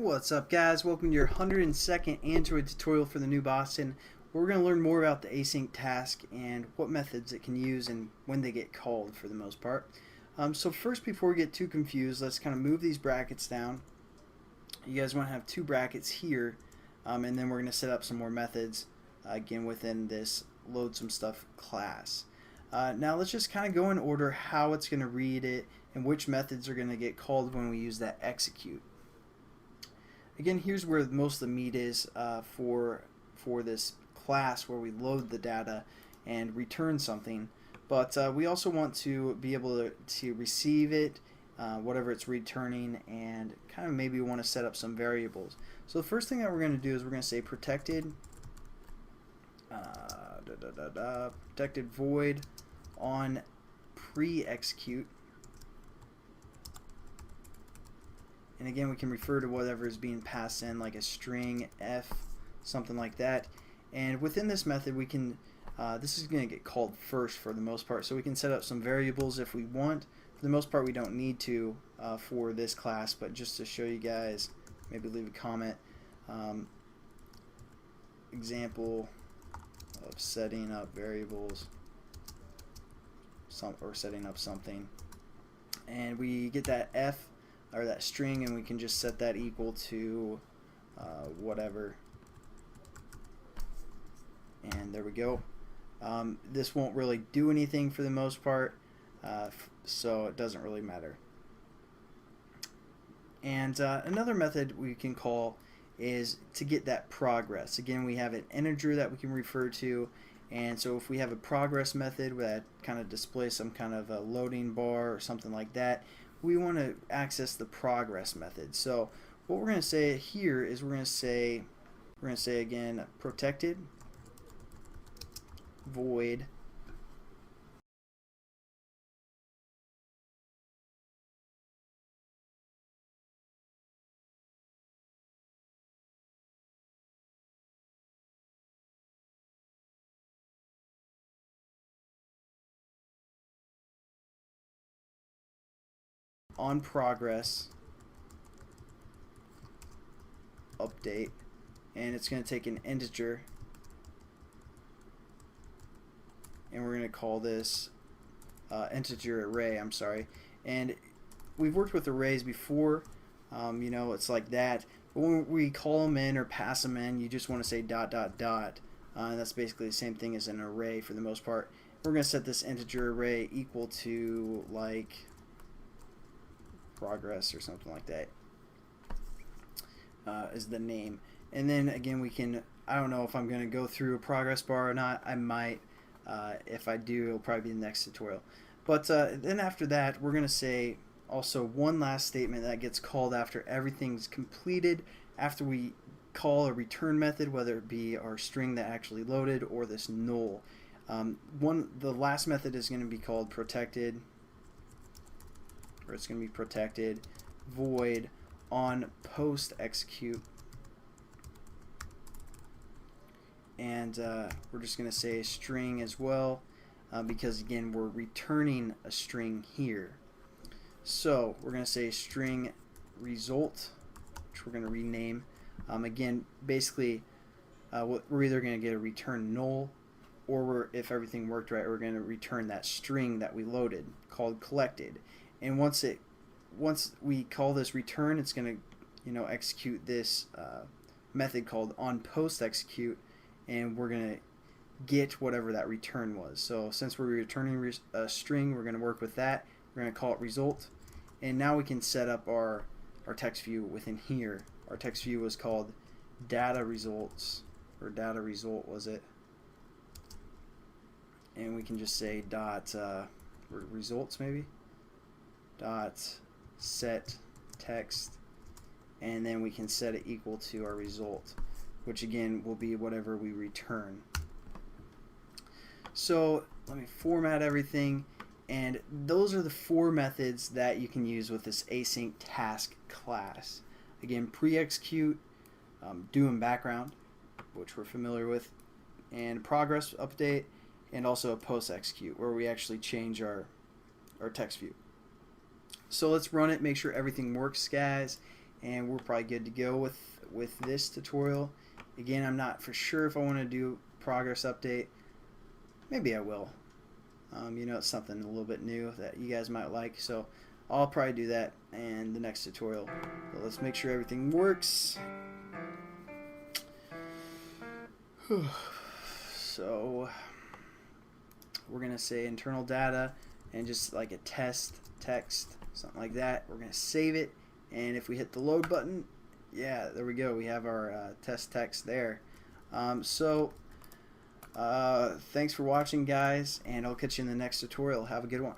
What's up, guys? Welcome to your 102nd Android tutorial for the new Boston. We're going to learn more about the async task and what methods it can use and when they get called for the most part. So first, before we get too confused, let's kind of move these brackets down. You guys want to have two brackets here, and then we're going to set up some more methods again within this load some stuff class. Now let's just kind of go in order how it's going to read it and which methods are going to get called when we use that execute. Again, here's where most of the meat is for this class where we load the data and return something. But we also want to be able to receive it, whatever it's returning, and kind of maybe want to set up some variables. So the first thing that we're going to do is we're going to say protected protected void on pre-execute. And again, we can refer to whatever is being passed in, like a string, f, something like that. And within this method, we can, this is going to get called first for the most part. So we can set up some variables if we want. For the most part, we don't need to for this class, but just to show you guys, maybe leave a comment. Example of setting up variables, or setting up something. And we get that f, or that string, and we can just set that equal to whatever, and there we go. This won't really do anything for the most part, so it doesn't really matter. And another method we can call is to get that progress. Again, we have an integer that we can refer to, and so if we have a progress method that kind of displays some kind of a loading bar or something like that, we want to access the progress method. So what we're going to say here is we're going to say again protected void on progress update, and it's going to take an integer, and we're going to call this integer array. I'm sorry. And we've worked with arrays before, you know, it's like that, but when we call them in or pass them in, you just want to say dot dot dot, and that's basically the same thing as an array for the most part. We're going to set this integer array equal to like progress or something like that is the name. And then again, we can, I don't know if I'm going to go through a progress bar or not. I might. If I do, it'll probably be the next tutorial. But then after that, we're going to say also one last statement that gets called after everything's completed, after we call a return method, whether it be our string that actually loaded or this null. The last method is going to be called protected, or it's going to be protected void on post execute, and we're just going to say a string as well, because again we're returning a string here. So we're going to say string result, which we're going to rename. Again, basically we're either going to get a return null, or if everything worked right, we're going to return that string that we loaded called collected. And once we call this return, it's going to, you know, execute this method called on post execute, and we're going to get whatever that return was. So since we're returning a string, we're going to work with that. We're going to call it result, and now we can set up our text view within here. Our text view was called data results, or data result was it, and we can just say dot results maybe, dot set text, and then we can set it equal to our result, which again will be whatever we return. So let me format everything, and those are the four methods that you can use with this async task class. Again, pre-execute, do in background, which we're familiar with, and progress update, and also a post execute where we actually change our text view. So let's run it, make sure everything works, guys, and we're probably good to go with this tutorial. Again, I'm not for sure if I want to do progress update. Maybe I will. It's something a little bit new that you guys might like, so I'll probably do that in the next tutorial. So let's make sure everything works. So we're gonna say internal data and just like a test text, something like that. We're gonna save it, and if we hit the load button, yeah, there we go, we have our test text there. Thanks for watching, guys, and I'll catch you in the next tutorial. Have a good one.